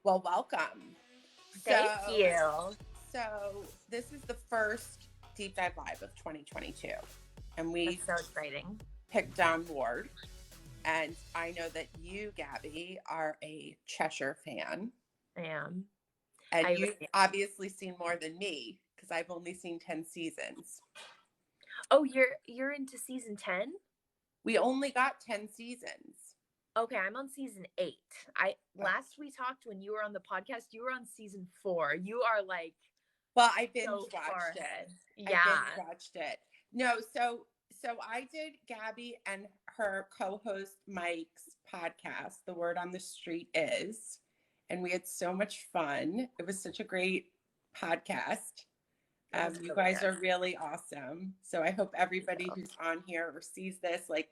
Well, welcome. Thank you. So this is the first Deep Dive Live of 2022. And we That's so exciting. picked on Ward. And I know that you, Gaby, are a Cheshire fan. I am. And you've obviously seen more than me because I've only seen 10 seasons. Oh, you're into season 10? We only got 10 seasons. Okay, I'm on season 8. Last we talked when you were on the podcast, you were on season 4. You are like, well, I binge so watched it. Yeah, I binge watched it. No, so I did Gaby and her co-host Mike's podcast. The Word on the Street is, and we had so much fun. It was such a great podcast. You guys are really awesome. So I hope everybody who's on here or sees this, like,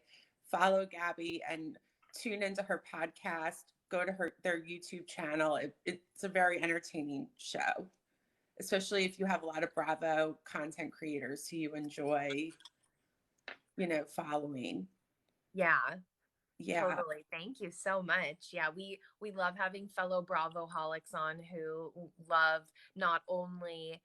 follow Gaby and tune into her podcast. Go to their YouTube channel. It's a very entertaining show, especially if you have a lot of Bravo content creators who you enjoy, following. Yeah. Yeah. Totally. Thank you so much. Yeah, we love having fellow Bravo-holics on who love not only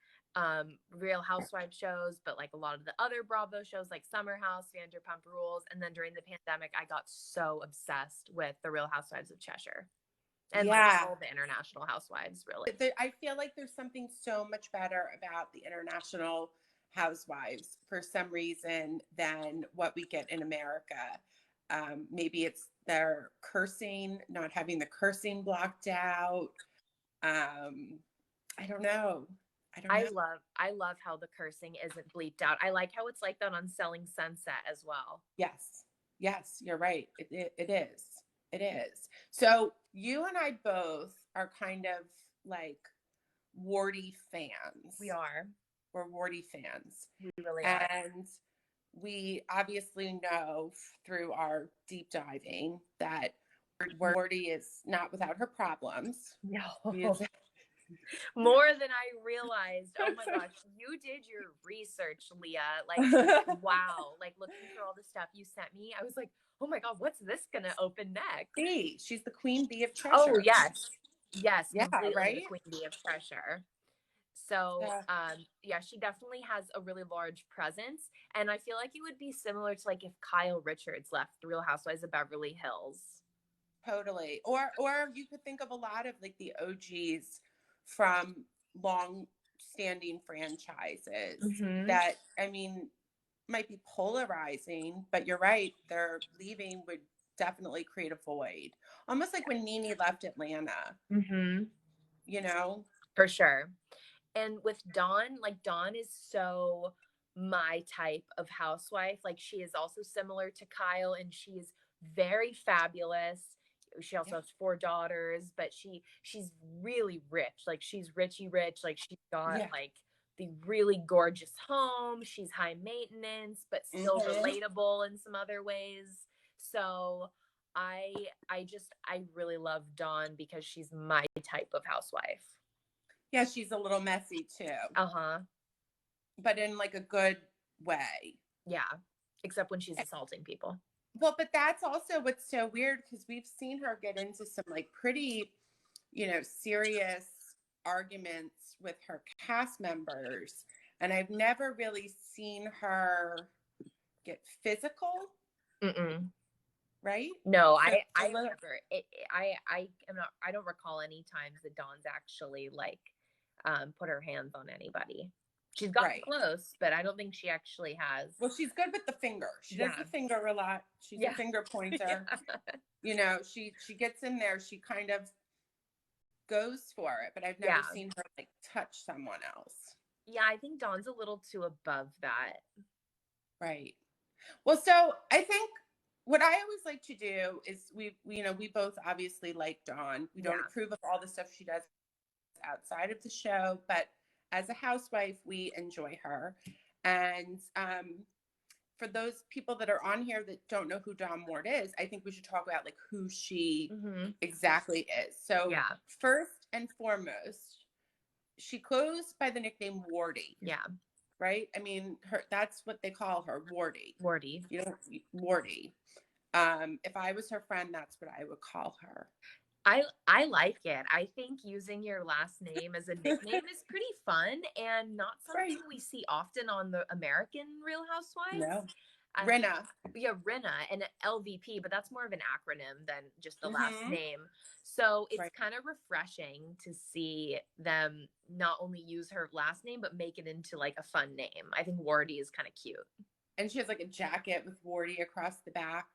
Real Housewives shows, but like a lot of the other Bravo shows like Summer House, Vanderpump Rules. And then during the pandemic, I got so obsessed with the Real Housewives of Cheshire. And like all the international housewives, really. I feel like there's something so much better about the international housewives for some reason than what we get in America. Maybe it's their cursing, not having the cursing blocked out. I don't know. I love how the cursing isn't bleeped out. I like how it's like that on Selling Sunset as well. Yes, you're right. It is. It is. So you and I both are kind of like Wardy fans. We are. We're Wardy fans. We really are. And we obviously know through our deep diving that Wardy is not without her problems. No. More than I realized. Oh my gosh, you did your research, Leah. Like, wow. Like, looking through all the stuff you sent me, I was like, oh my God, what's this going to open next? Bee. She's the queen bee of Cheshire. Oh, yes. Yes, yeah, completely right? the queen bee of Cheshire. So, she definitely has a really large presence. And I feel like it would be similar to like if Kyle Richards left The Real Housewives of Beverly Hills. Totally. Or you could think of a lot of like the OGs from long-standing franchises that, I mean, might be polarizing, but you're right. Their leaving would definitely create a void. Almost like when Nene left Atlanta. For sure. And with Dawn, like Dawn is so my type of housewife. Like she is also similar to Kyle and she is very fabulous. She also has 4 daughters, but she's really rich. Like she's richy rich. Like she's got like the really gorgeous home. She's high maintenance, but still relatable in some other ways. So I really love Dawn because she's my type of housewife. Yeah, she's a little messy too. But in like a good way. Yeah, except when she's assaulting people. Well, but that's also what's so weird because we've seen her get into some like pretty, serious arguments with her cast members. And I've never really seen her get physical. Right? No, I never. I don't recall any times that Dawn's actually like put her hands on anybody. She's gotten close, but I don't think she actually has. Well, she's good with the finger. She does the finger a lot. She's a finger pointer. She gets in there. She kind of goes for it, but I've never seen her like touch someone else. Yeah, I think Dawn's a little too above that. Right. Well, so I think what I always like to do is we both obviously like Dawn. We don't approve of all the stuff she does outside of the show, but as a housewife, we enjoy her. And for those people that are on here that don't know who Dawn Ward is, I think we should talk about like who she exactly is. So first and foremost, she goes by the nickname Wardy. Yeah. Right? I mean, that's what they call her, Wardy. Wardy. Wardy. If I was her friend, that's what I would call her. I like it. I think using your last name as a nickname is pretty fun and not something Right. we see often on the American Real Housewives. No. I, Rinna. yeah, Rinna and LVP, but that's more of an acronym than just the last Mm-hmm. name. So it's Right. kind of refreshing to see them not only use her last name, but make it into like a fun name. I think Wardy is kind of cute. And she has like a jacket with Wardy across the back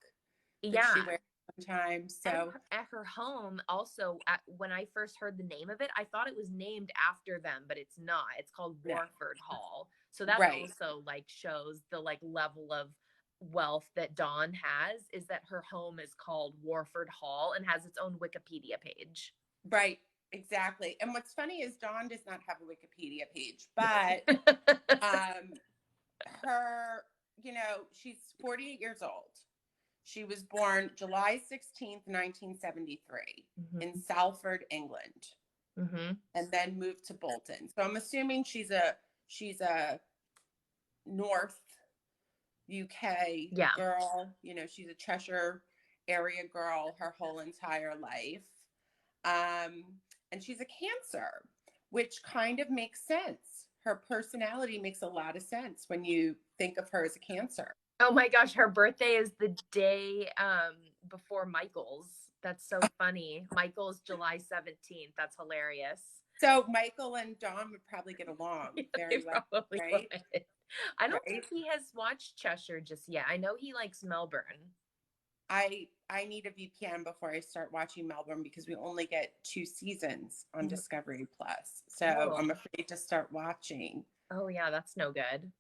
that she Yeah. wears sometimes. And So at her home, also, when I first heard the name of it, I thought it was named after them, but it's not. It's called no. Warford Hall. So that Right. also like shows the like level of wealth that Dawn has, is that her home is called Warford Hall and has its own Wikipedia page. Right. Exactly. And what's funny is Dawn does not have a Wikipedia page, but um her, she's 48 years old. She was born July 16th, 1973 in Mm-hmm. Salford, England, Mm-hmm. and then moved to Bolton. So I'm assuming she's a North UK Yeah. girl. She's a Cheshire area girl her whole entire life. Um, and she's a Cancer, which kind of makes sense. Her personality makes a lot of sense when you think of her as a Cancer. Oh my gosh, her birthday is the day before Michael's. That's so funny. Michael's July 17th. That's hilarious. So Michael and Dawn would probably get along Yeah, they very well, probably right? would. I don't Right. think he has watched Cheshire just yet. I know he likes Melbourne. I need a VPN before I start watching Melbourne because we only get 2 seasons on Discovery Plus. So Oh. I'm afraid to start watching. Oh yeah, that's no good.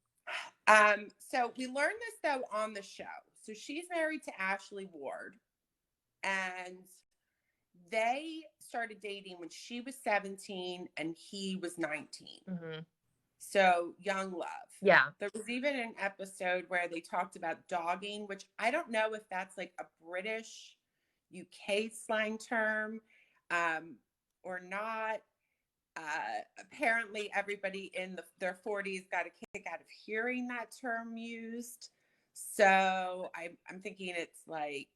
So we learned this though on the show. So she's married to Ashley Ward, and they started dating when she was 17 and he was 19. Mm-hmm. So young love. Yeah. There was even an episode where they talked about dogging, which I don't know if that's like a British UK slang term or not. Apparently, everybody in their 40s got a kick out of hearing that term used. So I'm thinking it's like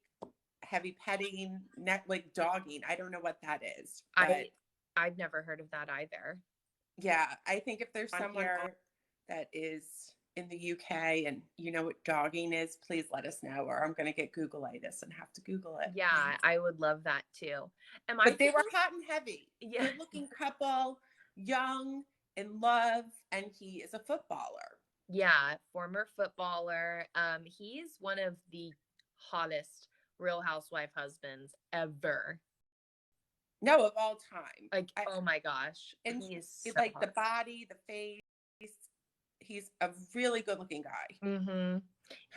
heavy petting, like dogging. I don't know what that is, but I've never heard of that either. yeah, I think if there's someone that is in the UK and you know what dogging is, please let us know, or I'm going to get Googleitis and have to Google it. Yeah, I would love that too. But they were hot and heavy. Yeah. Good looking couple, young, in love, and he is a footballer. Yeah, former footballer. He's one of the hottest Real Housewife husbands ever. No, of all time. Like, oh my gosh. And he's so like hot. the body, the face. He's a really good looking guy. Mm-hmm.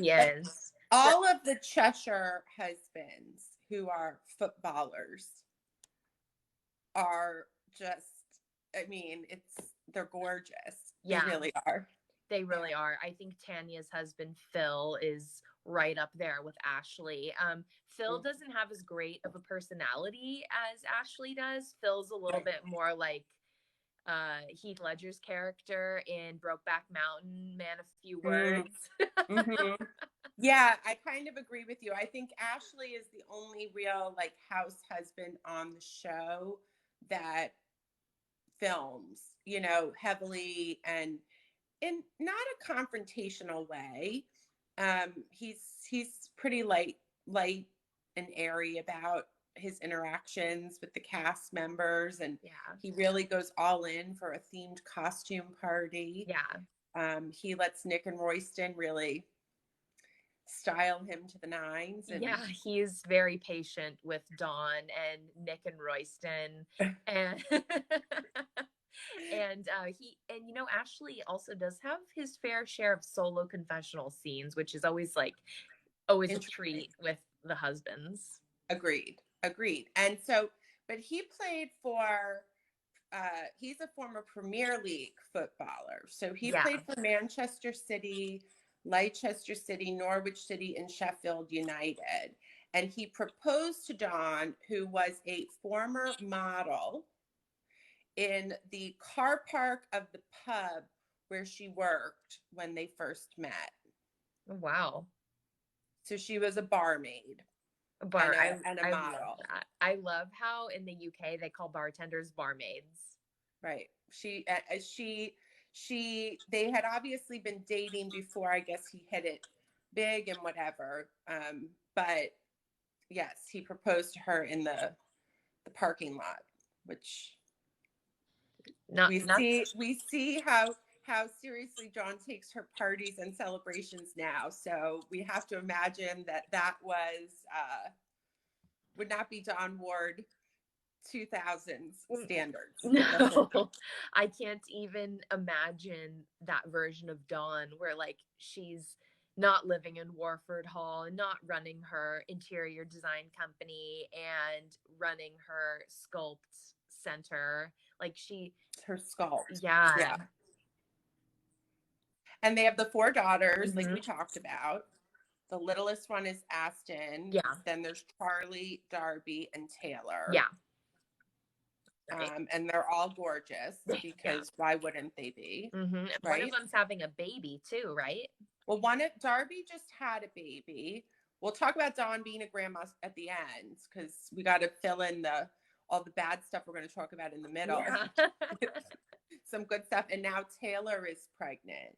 He is. All of the Cheshire husbands who are footballers are just, I mean, they're gorgeous. Yeah. They really are. They really are. I think Tanya's husband, Phil, is right up there with Ashley. Phil doesn't have as great of a personality as Ashley does. Phil's a little bit more like Heath Ledger's character in Brokeback Mountain, Man of Few Words. Mm-hmm. Yeah, I kind of agree with you. I think Ashley is the only real like house husband on the show that films, heavily and in not a confrontational way. He's pretty light and airy about his interactions with the cast members, and he really goes all in for a themed costume party. Yeah. He lets Nick and Royston really style him to the nines. And yeah, he's very patient with Dawn and Nick and Royston. And Ashley also does have his fair share of solo confessional scenes, which is always a treat with the husbands. Agreed. And so, but he played for he's a former Premier League footballer. So he played for Manchester City, Leicester City, Norwich City, and Sheffield United. And he proposed to Dawn, who was a former model, in the car park of the pub where she worked when they first met. Wow. So she was a barmaid. Bar. and a I love model. that. I love how in the UK they call bartenders barmaids. Right. They had obviously been dating before, I guess he hit it big and whatever. But yes, he proposed to her in the parking lot, which Not we see how seriously John takes her parties and celebrations now. So we have to imagine that would not be Don Ward 2000s standards. No, I can't even imagine that version of Dawn where like she's not living in Warford Hall and not running her interior design company and running her sculpt center. Like her sculpt. yeah. Yeah. And they have the 4 daughters, like Mhm. we talked about. The littlest one is Aston. Yeah. Then there's Charlie, Darby, and Taylor. Yeah. Right. And they're all gorgeous because why wouldn't they be? Mm-hmm. Right? One of them's having a baby too, right? Well, Darby just had a baby. We'll talk about Dawn being a grandma at the end because we got to fill in all the bad stuff we're going to talk about in the middle. Yeah. Some good stuff. And now Taylor is pregnant.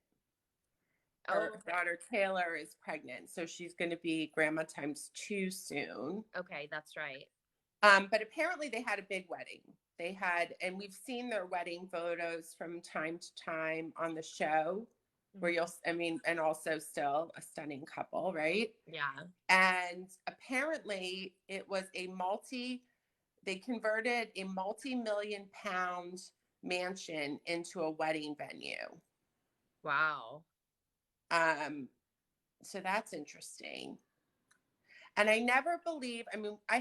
Her daughter Taylor is pregnant, so she's going to be grandma times 2 soon. Okay, that's right. But apparently they had a big wedding. And we've seen their wedding photos from time to time on the show, where and also still a stunning couple, right? Yeah. And apparently it was they converted a multi-million-pound mansion into a wedding venue. Wow. So that's interesting. And I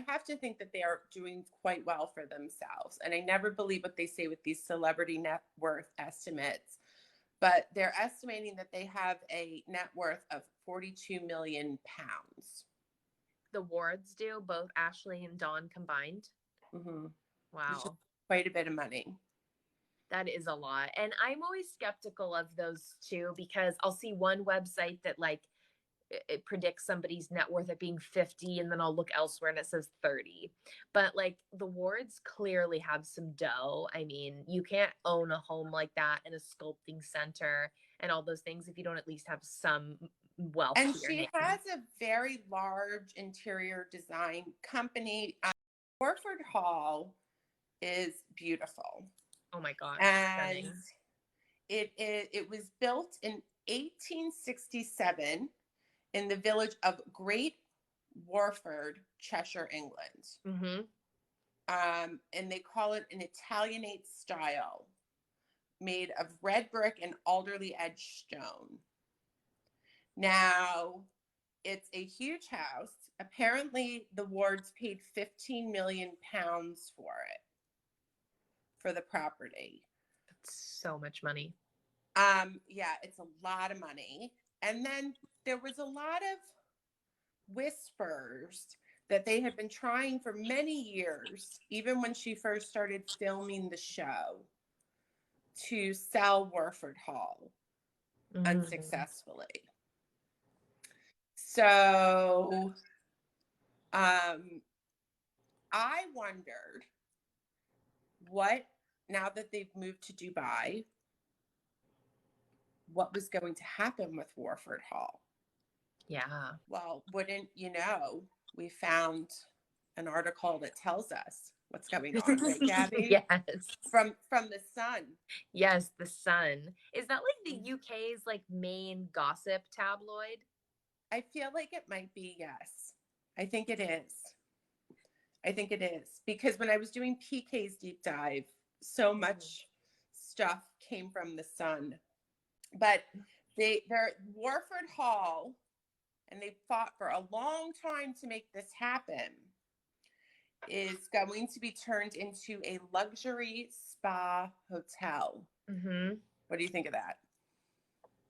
have to think that they are doing quite well for themselves. And I never believe what they say with these celebrity net worth estimates, but they're estimating that they have a net worth of 42 million pounds. The Wards do, both Ashley and Dawn combined. Mm-hmm. Wow. Quite a bit of money. That is a lot. And I'm always skeptical of those too, because I'll see one website that like it predicts somebody's net worth at being 50, and then I'll look elsewhere and it says 30. But like the Wards clearly have some dough. I mean, you can't own a home like that in a sculpting center and all those things if you don't at least have some wealth. And she has a very large interior design company. Warford Hall is beautiful. Oh my gosh. And it was built in 1867 in the village of Great Warford, Cheshire, England. Mm-hmm. And they call it an Italianate style, made of red brick and alderley edged stone. Now, it's a huge house. Apparently, the Wards paid 15 million pounds for the property. That's so much money. Yeah, it's a lot of money. And then there was a lot of whispers that they had been trying for many years, even when she first started filming the show, to sell Warford Hall unsuccessfully. So I wondered now that they've moved to Dubai, what was going to happen with Warford Hall. Yeah. Well, wouldn't you know, we found an article that tells us what's going on, right, Gaby? Yes. From the Sun. Yes, the Sun. Is that like the UK's like main gossip tabloid? I feel like it might be, yes. I think it is. Because when I was doing PK's deep dive, so much stuff came from the Sun. But they're Warford Hall, and they fought for a long time to make this happen, is going to be turned into a luxury spa hotel. Mm-hmm. What do you think of that?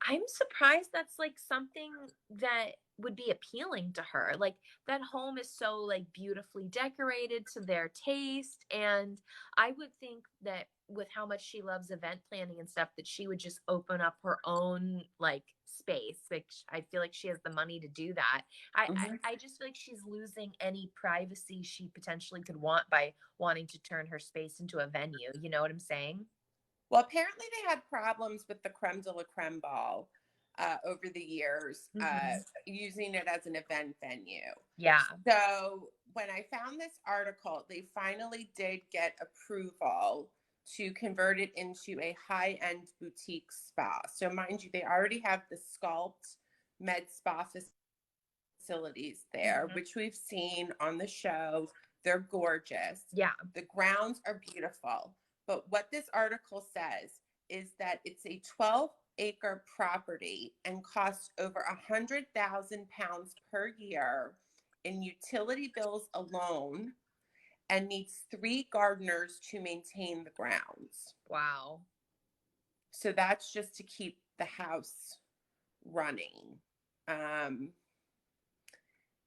I'm surprised that's like something that would be appealing to her. Like that home is so like beautifully decorated to their taste, and I would think that with how much she loves event planning and stuff, that she would just open up her own like space. Like I feel like she has the money to do that. Mhm. I just feel like she's losing any privacy she potentially could want by wanting to turn her space into a venue. You know what I'm saying? Well, apparently they had problems with the creme de la creme ball over the years, Hmm. using it as an event venue. Yeah. So when I found this article, they finally did get approval to convert it into a high-end boutique spa. So mind you, they already have the Sculpt Med Spa facilities there, Hmm. which we've seen on the show. They're gorgeous. Yeah. The grounds are beautiful. But what this article says is that it's a 12-acre property and costs over 100,000 pounds per year in utility bills alone, and needs 3 gardeners to maintain the grounds. Wow. So that's just to keep the house running. Um,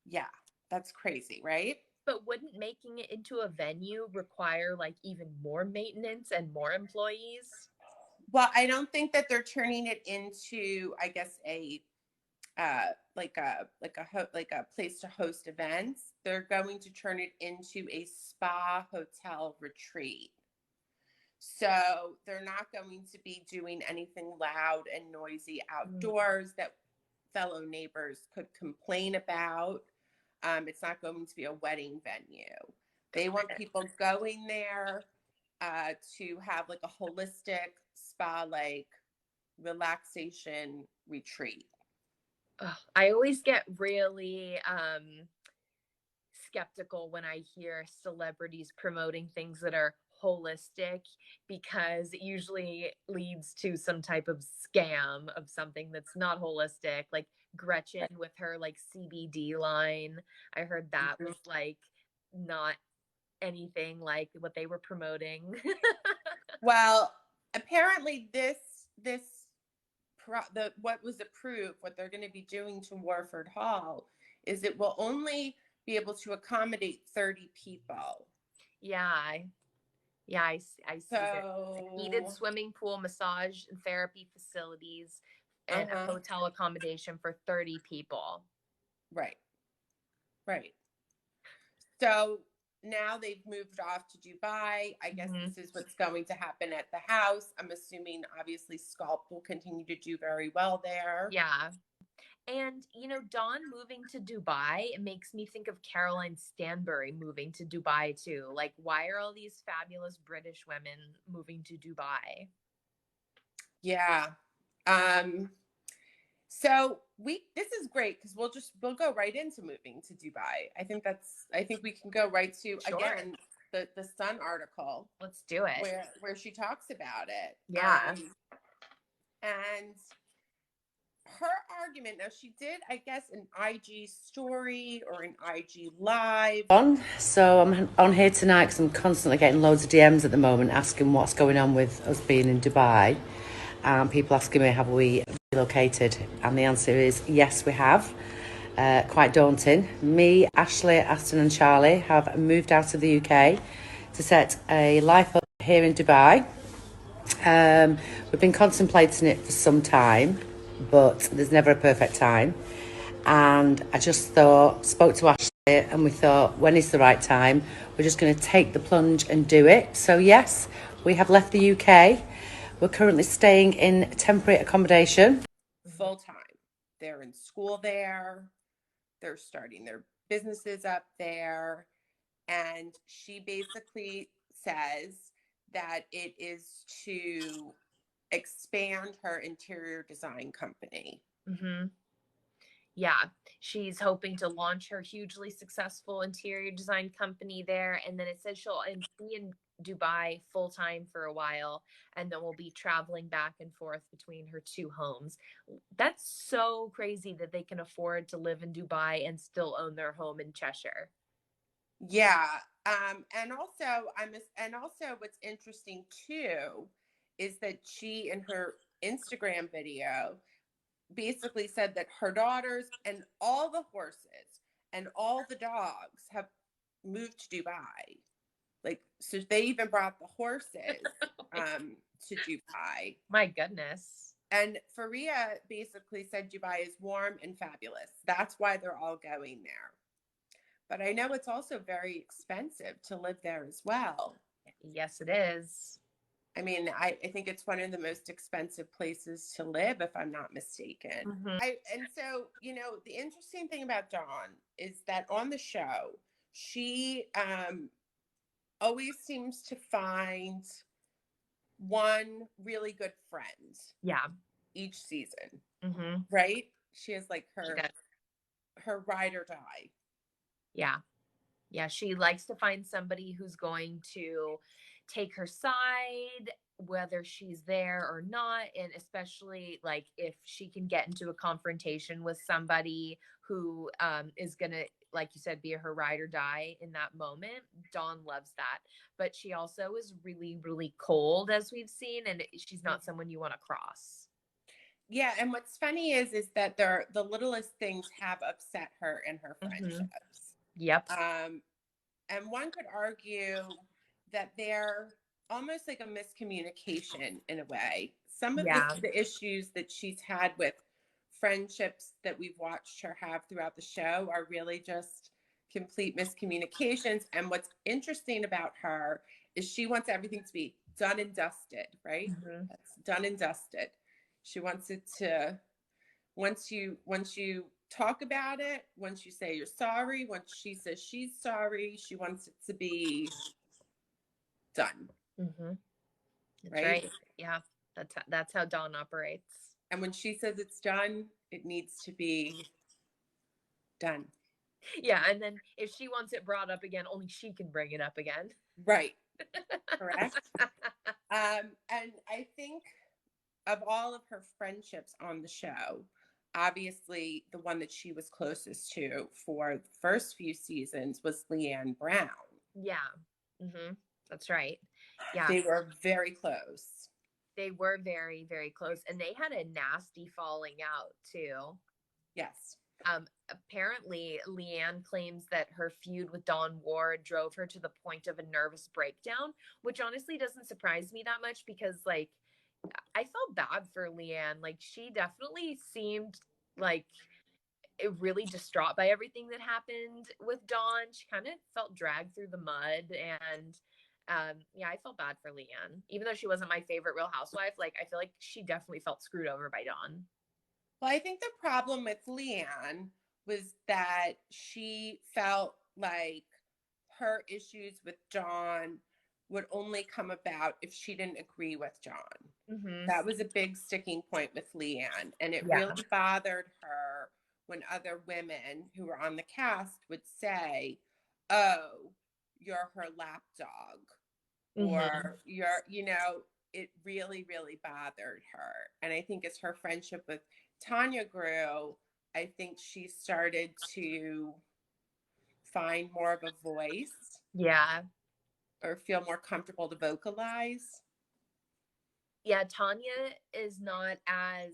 yeah, that's crazy, right? But wouldn't making it into a venue require like even more maintenance and more employees? Well, I don't think that they're turning it into, I guess, like a place to host events. They're going to turn it into a spa hotel retreat. So they're not going to be doing anything loud and noisy Mm. outdoors that fellow neighbors could complain about. It's not going to be a wedding venue. They want people going there to have like a holistic spa like relaxation retreat. Ugh, I always get really skeptical when I hear celebrities promoting things that are holistic, because it usually leads to some type of scam of something that's not holistic. Like Gretchen with her like CBD line. I heard that Mhm. was like not anything like what they were promoting. Well, apparently this the what was approved, what they're going to be doing to Warford Hall is it will only be able to accommodate 30 people. Yeah, yeah, I see that. Heated So, swimming pool, massage and therapy facilities, and a uh-huh, hotel accommodation for 30 people. right, right. So now they've moved off to Dubai. I guess Hmm. this is what's going to happen at the house. I'm assuming obviously Sculpt will continue to do very well there. Yeah. And, you know, Dawn moving to Dubai, it makes me think of Caroline Stanbury moving to Dubai too. Like, why are all these fabulous British women moving to Dubai? Yeah. Um, so we this is great because we'll go right into moving to Dubai. I think we can go right to Sure. again the Sun article Let's do it. where she talks about it. Yeah. And her argument, now she did, I guess, an IG story or an IG live. So I'm on here tonight because I'm constantly getting loads of DMs at the moment asking what's going on with us being in Dubai. People asking me, have we relocated? And the answer is yes, we have. Quite daunting. Me, Ashley, Aston, and Charlie have moved out of the UK to set a life up here in Dubai. We've been contemplating it for some time, but there's never a perfect time. And I just spoke to Ashley, and we thought, when is the right time? We're just going to take the plunge and do it. So, yes, we have left the UK. We're currently staying in temporary accommodation. Mhm. Full time. They're in school there. They're starting their businesses up there. And she basically says that it is to expand her interior design company. Mhm. Yeah, she's hoping to launch her hugely successful interior design company there, and then it says she'll be in Dubai full time for a while, and then we'll be traveling back and forth between her two homes. That's so crazy that they can afford to live in Dubai and still own their home in Cheshire. Yeah. And also what's interesting too is that she in her Instagram video basically said that her daughters and all the horses and all the dogs have moved to Dubai. Like, so they even brought the horses to Dubai. My goodness. And Faria basically said Dubai is warm and fabulous. That's why they're all going there. But I know it's also very expensive to live there as well. Yes, it is. I mean, I think it's one of the most expensive places to live, if I'm not mistaken. Mm-hmm. And so, you know, the interesting thing about Dawn is that on the show, she always seems to find one really good friend. Yeah. Each season, Mm-hmm. right? She has like her ride or die. Yeah. Yeah, she likes to find somebody who's going to take her side, whether she's there or not. And especially like if she can get into a confrontation with somebody who is going to, like you said, be her ride or die in that moment. Dawn loves that. But she also is really, really cold, as we've seen. And she's not someone you want to cross. Yeah, and what's funny is that the littlest things have upset her in her friendships. Mm-hmm. Yep. And one could argue that they're almost like a miscommunication in a way. Some of the issues that she's had with friendships that we've watched her have throughout the show are really just complete miscommunications. And what's interesting about her is she wants everything to be done and dusted, right? Mm-hmm. That's done and dusted. She wants it to, once you talk about it, once you say you're sorry, once she says she's sorry, she wants it to be done. Mm-hmm. That's right. Yeah, that's how Dawn operates. And when she says it's done, it needs to be done. Yeah, and then if she wants it brought up again, only she can bring it up again. Right. Correct. And I think of all of her friendships on the show, obviously the one that she was closest to for the first few seasons was Leanne Brown. Yeah. Mm-hmm. That's right. Yeah. They were very close. They were very, very close. And they had a nasty falling out too. Yes. Apparently, Leanne claims that her feud with Dawn Ward drove her to the point of a nervous breakdown, which honestly doesn't surprise me that much because, like, I felt bad for Leanne. Like, she definitely seemed like really distraught by everything that happened with Dawn. She kind of felt dragged through the mud. And yeah, I felt bad for Leanne. Even though she wasn't my favorite Real Housewife, like, I feel like she definitely felt screwed over by Dawn. Well, I think the problem with Leanne was that she felt like her issues with John would only come about if she didn't agree with John. Mm-hmm. That was a big sticking point with Leanne. And it really bothered her when other women who were on the cast would say, oh, you're her lapdog. Mm-hmm. Or you're, you know, it really, really bothered her. And I think as her friendship with Tanya grew, I think she started to find more of a voice. Yeah. Or feel more comfortable to vocalize. Yeah, Tanya is not as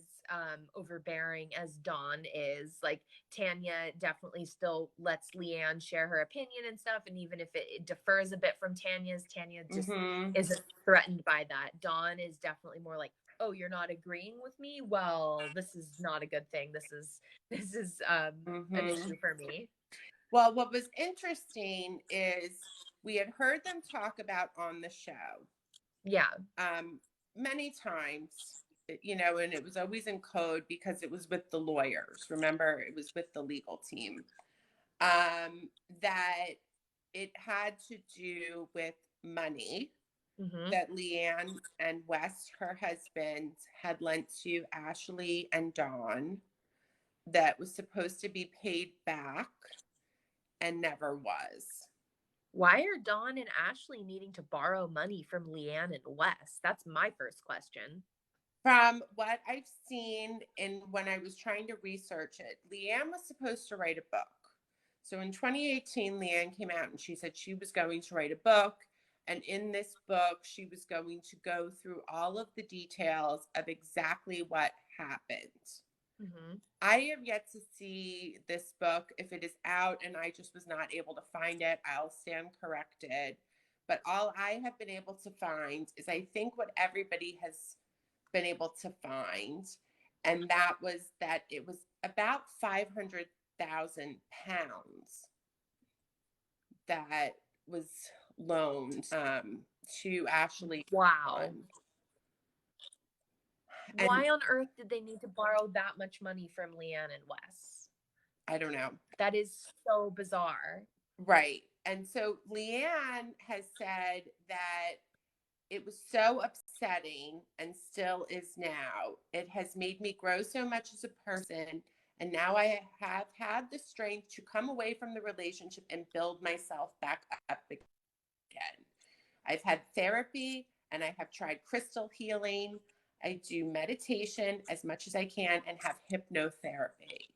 overbearing as Dawn is. Like, Tanya definitely still lets Leanne share her opinion and stuff. And even if it differs a bit from Tanya's, Tanya just isn't threatened by that. Dawn is definitely more like, oh, you're not agreeing with me? Well, this is not a good thing. This is an issue for me. Well, what was interesting is we had heard them talk about on the show. Yeah. Many times, you know, and it was always in code because it was with the lawyers. Remember, it was with the legal team. That it had to do with money that Leanne and Wes, her husband, had lent to Ashley and Dawn that was supposed to be paid back and never was. Why are Dawn and Ashley needing to borrow money from Leanne and Wes? That's my first question. From what I've seen and when I was trying to research it, Leanne was supposed to write a book. So in 2018, Leanne came out and she said she was going to write a book. And in this book, she was going to go through all of the details of exactly what happened. Mm-hmm. I have yet to see this book. If it is out and I just was not able to find it, I'll stand corrected. But all I have been able to find is, I think, what everybody has been able to find. And that was that it was about 500,000 pounds that was loaned to Ashley. Wow. And why on earth did they need to borrow that much money from Leanne and Wes? I don't know. That is so bizarre. Right. And so Leanne has said that it was so upsetting and still is now. It has made me grow so much as a person. And now I have had the strength to come away from the relationship and build myself back up again. I've had therapy and I have tried crystal healing. I do meditation as much as I can and have hypnotherapy.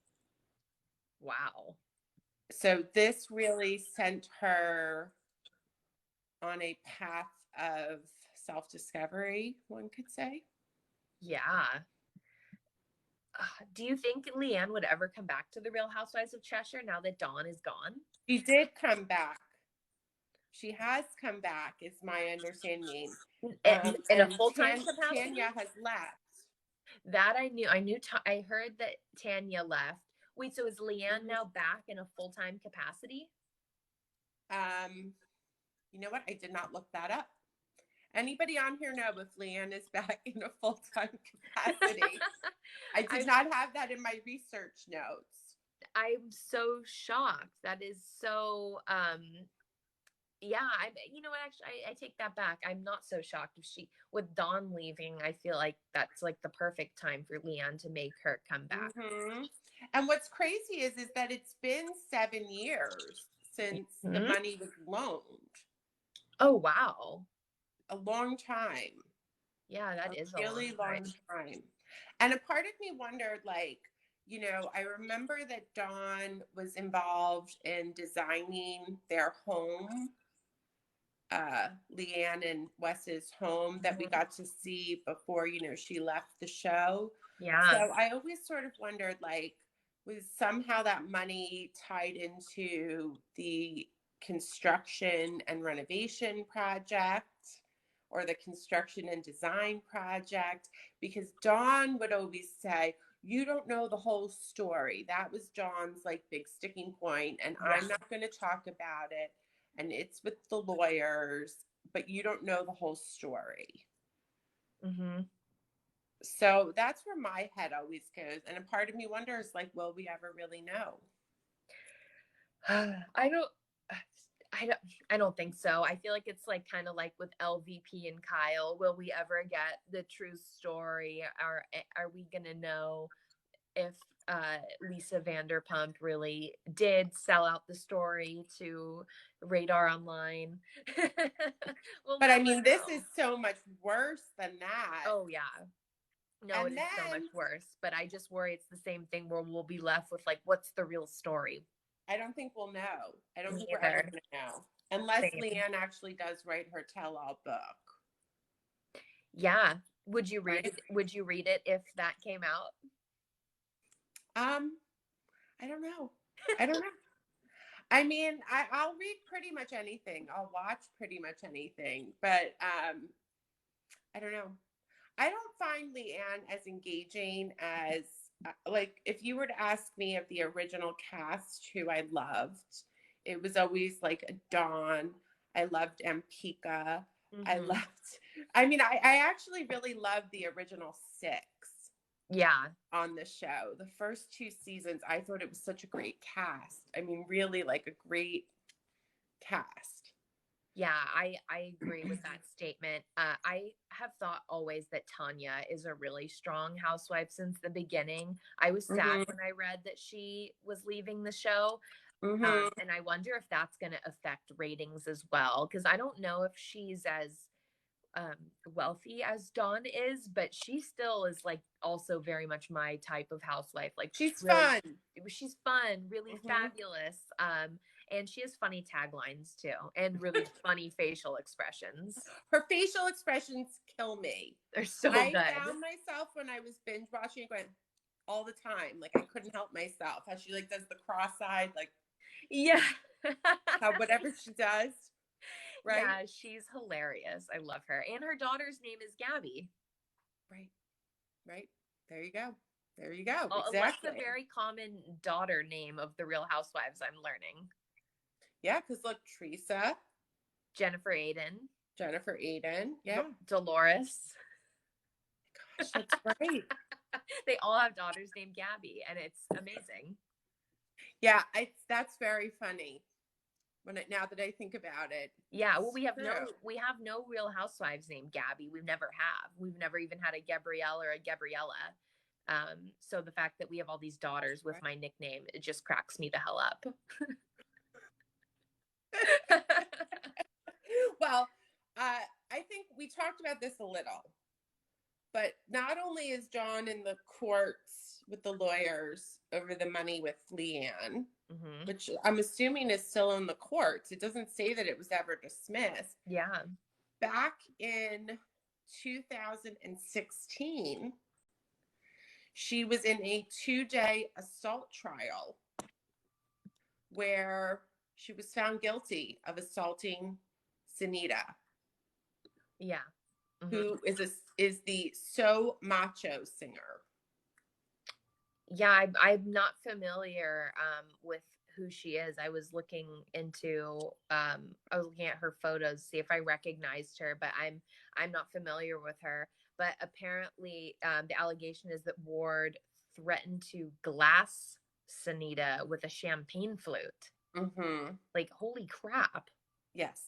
Wow. So this really sent her on a path of self-discovery, one could say. Yeah. Do you think Leanne would ever come back to the Real Housewives of Cheshire now that Dawn is gone? She did come back. She has come back, is my understanding. In a full-time capacity? Tanya has left. That I knew. I heard that Tanya left. Wait, so is Leanne now back in a full-time capacity? You know what? I did not look that up. Anybody on here know if Leanne is back in a full-time capacity? I did not have that in my research notes. I'm so shocked. That is so yeah, you know what, actually I take that back. I'm not so shocked. If with Dawn leaving, I feel like that's like the perfect time for Leanne to make her come back. Mm-hmm. And what's crazy is that it's been 7 years since the money was loaned. Oh wow. A long time. Yeah, that is a really long time. And a part of me wondered, like, you know, I remember that Dawn was involved in designing their home, Leanne and Wes's home that we got to see before, you know, she left the show. Yeah. So I always sort of wondered, like, was somehow that money tied into the construction and renovation project or the construction and design project? Because Dawn would always say, you don't know the whole story. That was Dawn's like big sticking point, and I'm not going to talk about it. And it's with the lawyers, but you don't know the whole story. Mm-hmm. So that's where my head always goes. And a part of me wonders, like, will we ever really know? I don't think so. I feel like it's like kind of like with LVP and Kyle. Will we ever get the true story? Are we gonna know if Lisa Vanderpump really did sell out the story to Radar Online? But I mean, this is so much worse than that. Oh yeah. No, it is so much worse. But I just worry it's the same thing where we'll be left with like, what's the real story? I don't think we'll know. I don't think we're ever going to know. Unless Leanne actually does write her tell-all book. Yeah. Would you read it? Would you read it if that came out? I don't know. I don't know. I mean, I'll read pretty much anything. I'll watch pretty much anything. But I don't know. I don't find Leanne as engaging as, like, if you were to ask me of the original cast who I loved, it was always like a Dawn. I loved Ampika. Mm-hmm. I actually really loved the original 6. Yeah. On the show. The first 2 seasons, I thought it was such a great cast. I mean, really like a great cast. Yeah, I agree with that statement. I have thought always that Tanya is a really strong housewife since the beginning. I was sad when I read that she was leaving the show. And I wonder if that's going to affect ratings as well. Because I don't know if she's as wealthy as Dawn is, but she still is like also very much my type of housewife. Like she's really fun. She's fun, really fabulous. And she has funny taglines too, and really funny facial expressions. Her facial expressions kill me. They're so good. I found myself when I was binge watching going, all the time. Like I couldn't help myself. How she like does the cross-eyed, like Yeah. how whatever she does, right? Yeah, she's hilarious. I love her. And her daughter's name is Gaby. Right. Right. There you go. There you go. Oh, Exactly. that's a very common daughter name of the Real Housewives, I'm learning. Yeah, because look, Teresa, Jennifer Aiden. Yeah. Dolores. Gosh, that's right. They all have daughters named Gaby, and it's amazing. Yeah, that's very funny. Now that I think about it. Yeah, well, we have no Real Housewives named Gaby. We've never even had a Gabrielle or a Gabriella. So the fact that we have all these daughters with my nickname, it just cracks me the hell up. Well, I think we talked about this a little, but not only is John in the courts with the lawyers over the money with Leanne, which I'm assuming is still in the courts. It doesn't say that it was ever dismissed. Yeah. Back in 2016, she was in a 2-day assault trial where she was found guilty of assaulting Sunita. Yeah. Who is the So Macho singer. Yeah, I'm not familiar with who she is. I was looking at her photos, see if I recognized her, but I'm not familiar with her. But apparently, the allegation is that Ward threatened to glass Sunita with a champagne flute. Like, holy crap. Yes.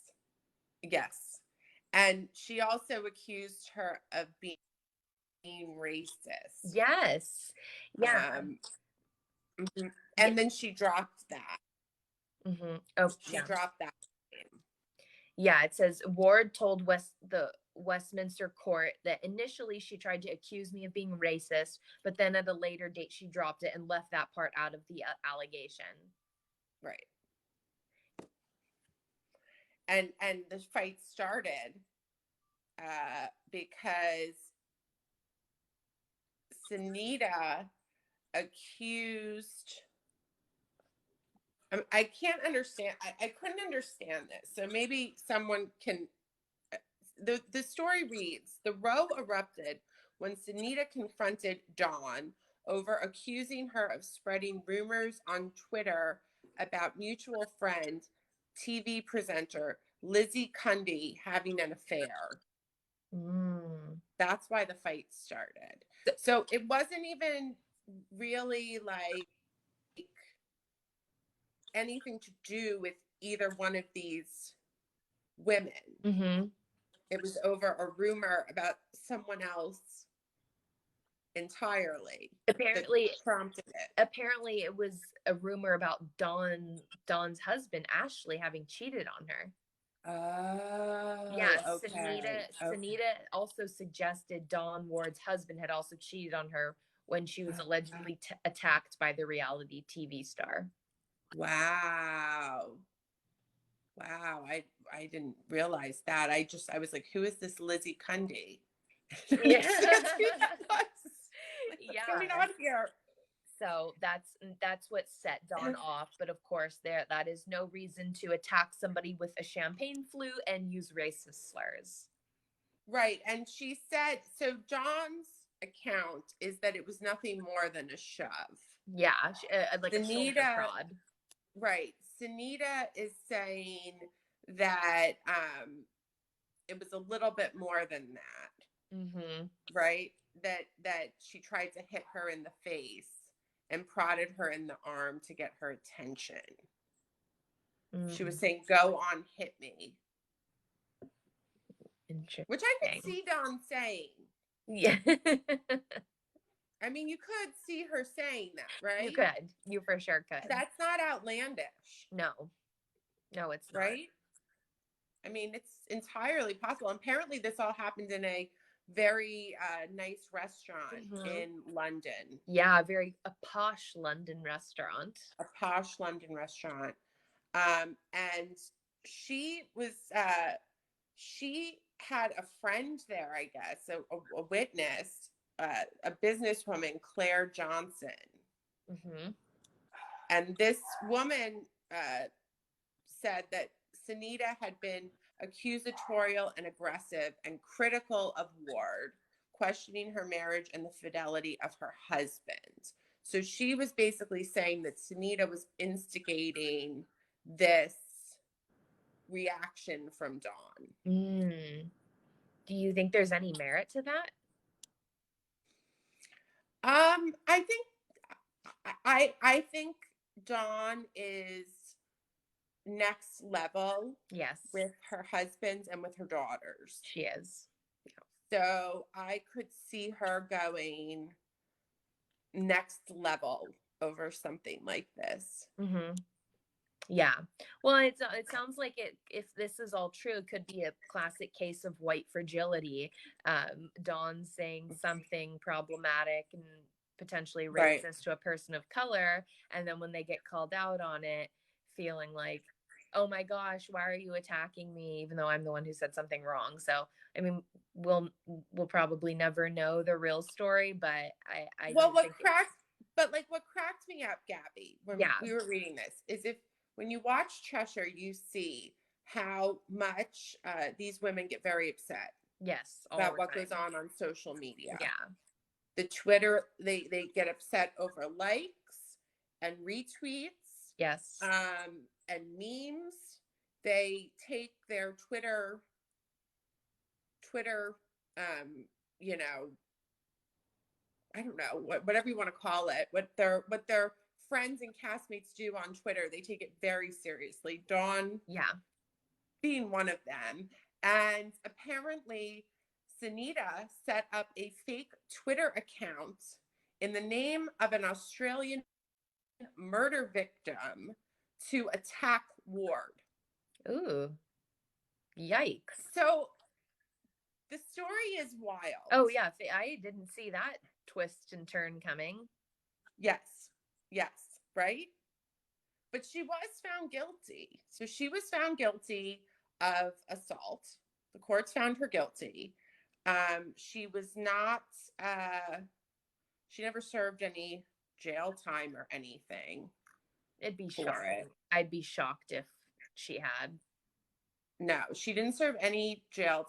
And she also accused her of being racist. Yes. Yeah. And then she dropped that. Oh, she dropped that. Yeah, it says Ward told the Westminster court that initially she tried to accuse me of being racist, but then at a later date she dropped it and left that part out of the allegation. Right. And the fight started because Sunita accused. I can't understand. I couldn't understand this. So maybe someone can. The story reads: the row erupted when Sunita confronted Dawn over accusing her of spreading rumors on Twitter about mutual friend, TV presenter Lizzie Cundy having an affair. That's why the fight started. So it wasn't even really like anything to do with either one of these women. It was over a rumor about someone else entirely. Apparently prompted it. Apparently it was a rumor about Dawn's husband Ashley having cheated on her. Oh, yeah. Okay. Sunita also suggested Dawn Ward's husband had also cheated on her when she was allegedly attacked by the reality TV star. Wow. I didn't realize that. I was like, who is this Lizzie Cundy? Yeah. What's going on here? So that's what set Dawn off. But of course, that is no reason to attack somebody with a champagne flute and use racist slurs. Right. And she said, so John's account is that it was nothing more than a shove. Yeah, like a shoulder prod. Right. Sunita is saying that it was a little bit more than that. Right. That she tried to hit her in the face and prodded her in the arm to get her attention. She was saying, go on, hit me. Which I could see Dawn saying. Yeah. I mean, you could see her saying that, right? You could. You for sure could. That's not outlandish. No, it's not. Right? I mean, it's entirely possible. Apparently, this all happened in a very nice restaurant in London. Yeah, a posh London restaurant. A posh London restaurant. And she had a friend there, I guess, a witness a businesswoman, Claire Johnson. Mm-hmm. And this woman said that Sunita had been accusatorial and aggressive and critical of Ward, questioning her marriage and the fidelity of her husband. So she was basically saying that Sunita was instigating this reaction from Dawn. Do you think there's any merit to that? I think I think Dawn is next level. Yes, with her husband and with her daughters. she is. So I could see her going next level over something like this. Mm-hmm. Yeah. Well, it sounds like if this is all true, it could be a classic case of white fragility. Dawn saying something problematic and potentially racist Right. to a person of color, and then when they get called out on it, feeling like, oh my gosh, why are you attacking me, even though I'm the one who said something wrong. So, I mean, we'll probably never know the real story, but I Well, do what think cracked me up, Gaby, when Yeah. we were reading this, is when you watch Cheshire, you see how much these women get very upset yes, all about the what time. goes on social media. Yeah. The Twitter, they get upset over likes and retweets. Yes. And memes. They take their Twitter, you know, I don't know, whatever you want to call it, what their friends and castmates do on Twitter, they take it very seriously. Dawn Yeah. being one of them. And apparently Sunita set up a fake Twitter account in the name of an Australian murder victim to attack Ward. Ooh. Yikes. So the story is wild. Oh, yeah. I didn't see that twist and turn coming. Yes. Right? But she was found guilty. So she was found guilty of assault. The courts found her guilty. She was not, she never served any jail time or anything. It'd be for shocking. it. I'd be shocked if she had. No, she didn't serve any jail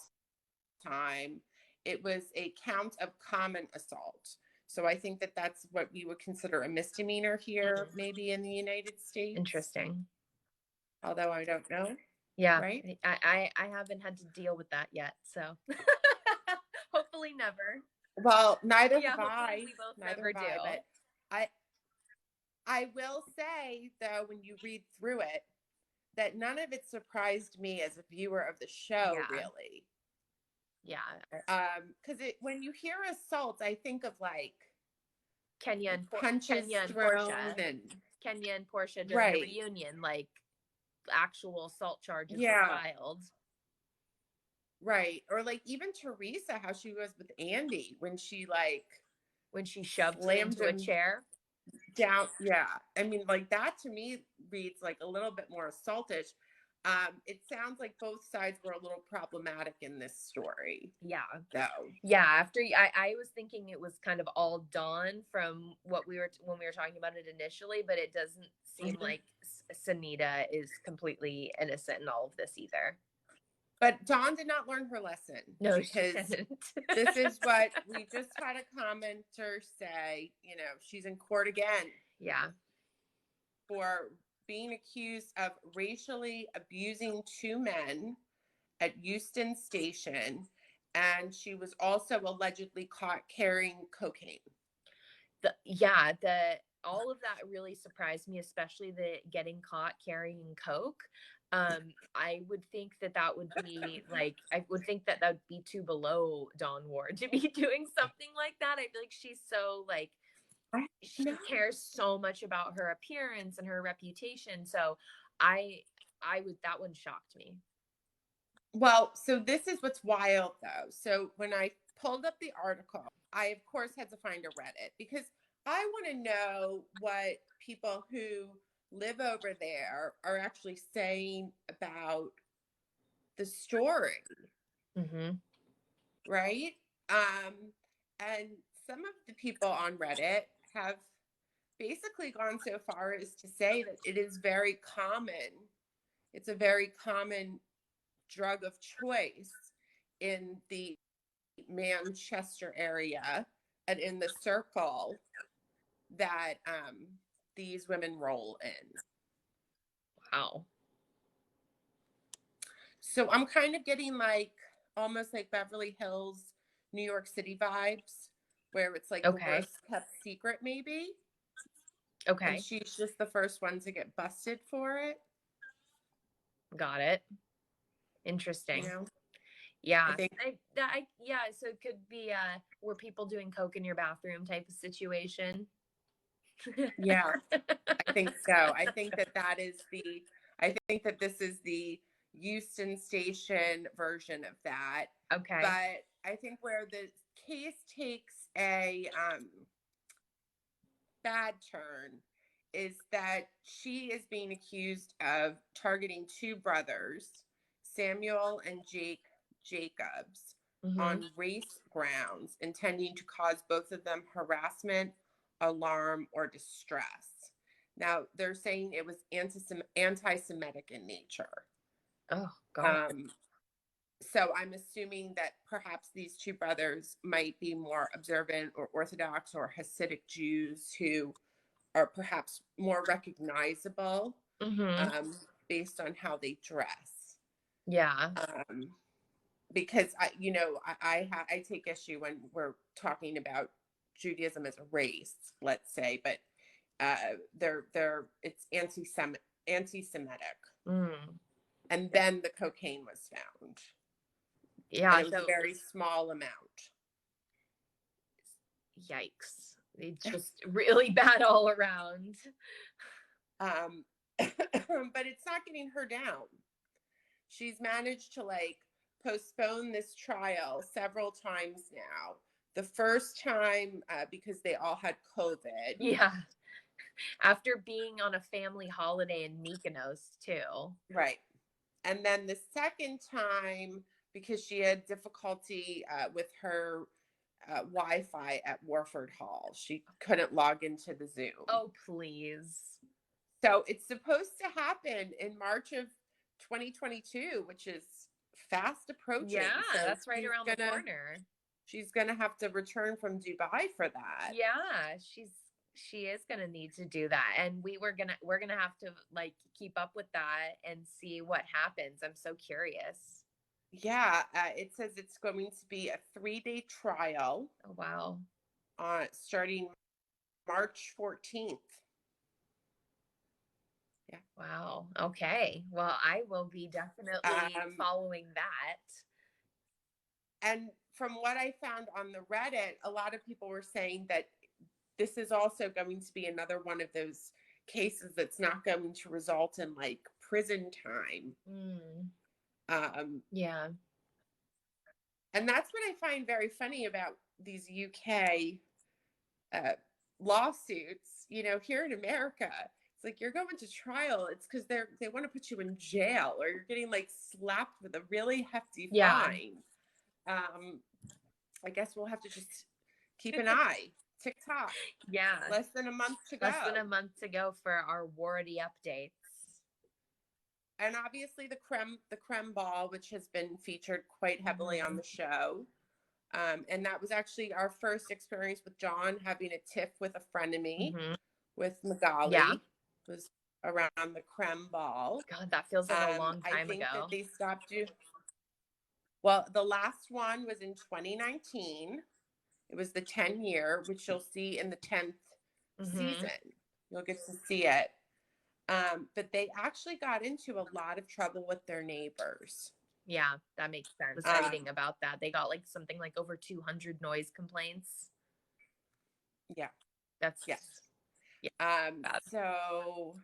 time. It was a count of common assault. So I think that that's what we would consider a misdemeanor here, maybe in the United States. Interesting. Although I don't know. Yeah. Right? I haven't had to deal with that yet. So hopefully never. Well, neither have hopefully I. we both Neither never have do. But I will say, though, when you read through it, that none of it surprised me as a viewer of the show, really. Yeah. Because when you hear assault, I think of like Kenya and punches thrown and Kenya and Portia during the reunion, like actual assault charges were filed. Right. Or like even Teresa, how she was with Andy when she shoved him into a chair down. Yeah. I mean, like that to me reads like a little bit more assaultish. It sounds like both sides were a little problematic in this story. Yeah. Though. Yeah. After I was thinking it was kind of all Dawn from what when we were talking about it initially, but it doesn't seem like Sunita is completely innocent in all of this either. But Dawn did not learn her lesson. No, because she didn't. This is what we just had a commenter say, she's in court again. Yeah. For being accused of racially abusing two men at Euston Station. And she was also allegedly caught carrying cocaine. All of that really surprised me, especially the getting caught carrying coke. I would think that would be like, I would think that would be too below Dawn Ward to be doing something like that. I feel like she's so like, she cares so much about her appearance and her reputation. So that one shocked me. Well, so this is what's wild though. So when I pulled up the article, I of course had to find a Reddit because I want to know what people who live over there are actually saying about the story. Mm-hmm. Right? And some of the people on Reddit have basically gone so far as to say that it is very common. It's a very common drug of choice in the Manchester area and in the circle that these women roll in. Wow. So I'm kind of getting like almost like Beverly Hills, New York City vibes, where it's like the worst kept secret, maybe. Okay. And she's just the first one to get busted for it. Got it. Interesting. You know? Yeah. Yeah. So it could be were people doing coke in your bathroom type of situation. Yeah, I think so. I think that this is the Euston Station version of that. Okay. But I think where the case takes a bad turn is that she is being accused of targeting two brothers, Samuel and Jacobs, on race grounds, intending to cause both of them harassment, alarm, or distress. Now, they're saying it was anti-Semitic in nature. Oh, God. So I'm assuming that perhaps these two brothers might be more observant or Orthodox or Hasidic Jews who are perhaps more recognizable based on how they dress. Yeah. Because I take issue when we're talking about Judaism as a race, let's say, but it's anti-Semitic. And then the cocaine was found. Yeah, and it was a very small amount. Yikes. It's just really bad all around. But it's not getting her down. She's managed to postpone this trial several times now. The first time because they all had COVID. Yeah. After being on a family holiday in Mykonos too. Right. And then the second time because she had difficulty with her Wi-Fi at Warford Hall. She couldn't log into the Zoom. Oh, please. So it's supposed to happen in March of 2022, which is fast approaching. Yeah, so that's right around the corner. She's going to have to return from Dubai for that. Yeah, she is going to need to do that. And we're going to have to keep up with that and see what happens. I'm so curious. Yeah, it says it's going to be a 3-day trial. Oh, wow. Starting March 14th. Yeah. Wow. Okay. Well, I will be definitely following that. And from what I found on the Reddit, a lot of people were saying that this is also going to be another one of those cases that's not going to result in prison time. Yeah. And that's what I find very funny about these UK lawsuits. Here in America, it's you're going to trial. It's because they want to put you in jail, or you're getting slapped with a really hefty fine. I guess we'll have to just keep an eye. TikTok. Yeah. Less than a month to go. Less than a month to go for our Wardy updates. And obviously the creme ball, which has been featured quite heavily on the show. And that was actually our first experience with John having a tiff with a frenemy with Magali. Yeah. It was around the creme ball. God, that feels like a long time I think ago. that they stopped you. Well, the last one was in 2019. It was the 10-year, which you'll see in the 10th season. You'll get to see it. But they actually got into a lot of trouble with their neighbors. Yeah, that makes sense. I was reading about that. They got something over 200 noise complaints. Yeah. That's yes. Yeah. So,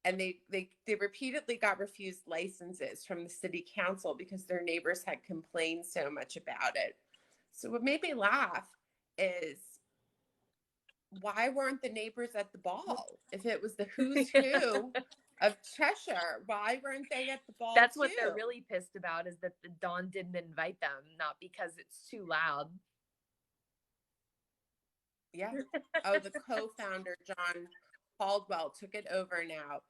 and they repeatedly got refused licenses from the city council because their neighbors had complained so much about it. So what made me laugh is, why weren't the neighbors at the ball? If it was the who's who of Cheshire, why weren't they at the ball? That's what they're really pissed about, is that the Dawn didn't invite them, not because it's too loud. Yeah. Oh, the co-founder, John Caldwell, took it over now.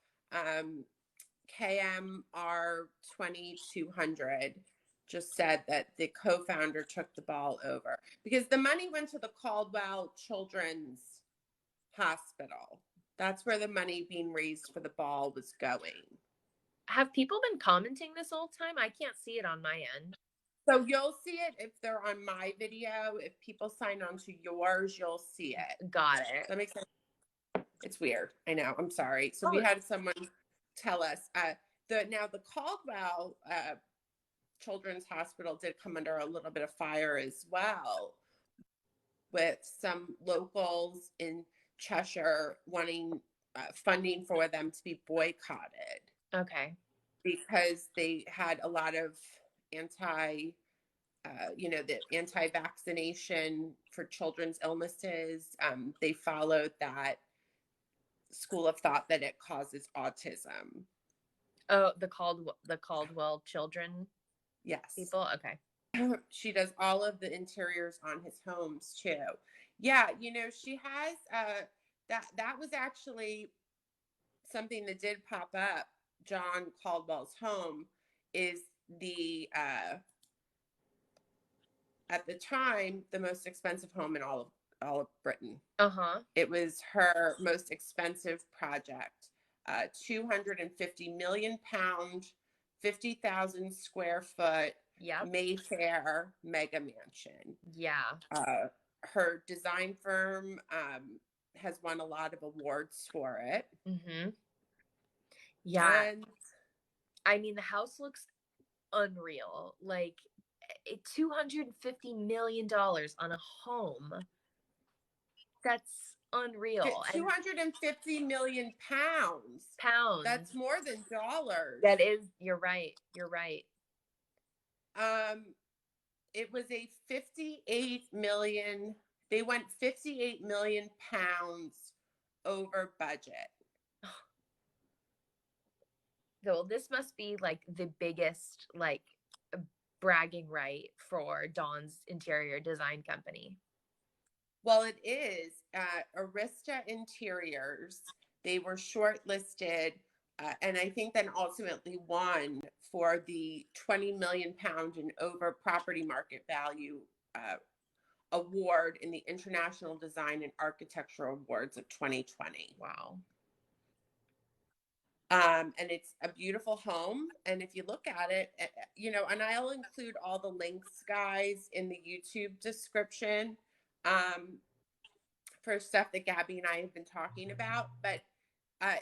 KMR 2200 just said that the co-founder took the ball over because the money went to the Caldwell Children's Hospital. That's where the money being raised for the ball was going. Have people been commenting this whole time? I can't see it on my end. So you'll see it if they're on my video. If people sign on to yours, you'll see it. Got it. That makes sense. It's weird. I know. I'm sorry. So we had someone tell us now the Caldwell Children's Hospital did come under a little bit of fire as well, with some locals in Cheshire wanting funding for them to be boycotted. Okay. Because they had a lot of the anti-vaccination for children's illnesses. They followed that school of thought that it causes autism. Oh, the Caldwell children. Yes. People. Okay. She does all of the interiors on his homes too. Yeah, she has that was actually something that did pop up. John Caldwell's home is the at the time the most expensive home in all of Britain. It was her most expensive project. 250 million pound, 50,000 square foot. Yep. Mayfair mega mansion. Yeah. Her design firm has won a lot of awards for it. Mm-hmm. Yeah. And I mean, the house looks unreal. Like $250 million on a home. That's unreal. 250 million pounds. That's more than dollars. That is, you're right. You're right. It was a 58 million. They went 58 million pounds over budget. So this must be like the biggest bragging right for Dawn's interior design company. Well, it is. Arista Interiors, they were shortlisted and I think then ultimately won for the 20 million pound and over property market value award in the International Design and Architecture Awards of 2020. Wow. And it's a beautiful home. And if you look at it, and I'll include all the links, guys, in the YouTube description for stuff that Gaby and I have been talking about. But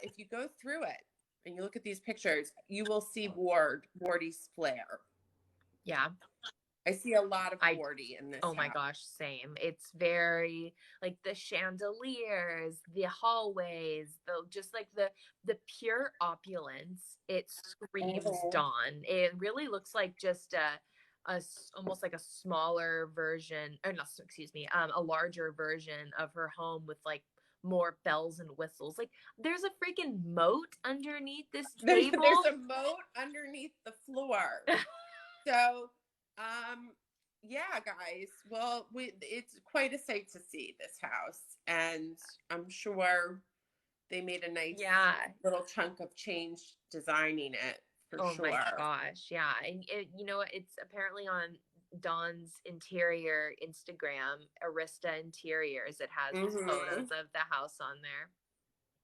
if you go through it and you look at these pictures, you will see Wardy's flair. Yeah. I see a lot of Wardy in this house. My gosh, same. It's very like the chandeliers, the hallways, the pure opulence. It screams Dawn. It really looks like just almost like a smaller version, or not, excuse me, a larger version of her home with like more bells and whistles. Like there's a freaking moat underneath this table. There's a moat underneath the floor. So yeah, guys. Well, it's quite a sight to see this house, and I'm sure they made a nice little chunk of change designing it for sure. Oh my gosh, yeah. And it's apparently on Dawn's interior Instagram, Arista Interiors. It has photos of the house on there.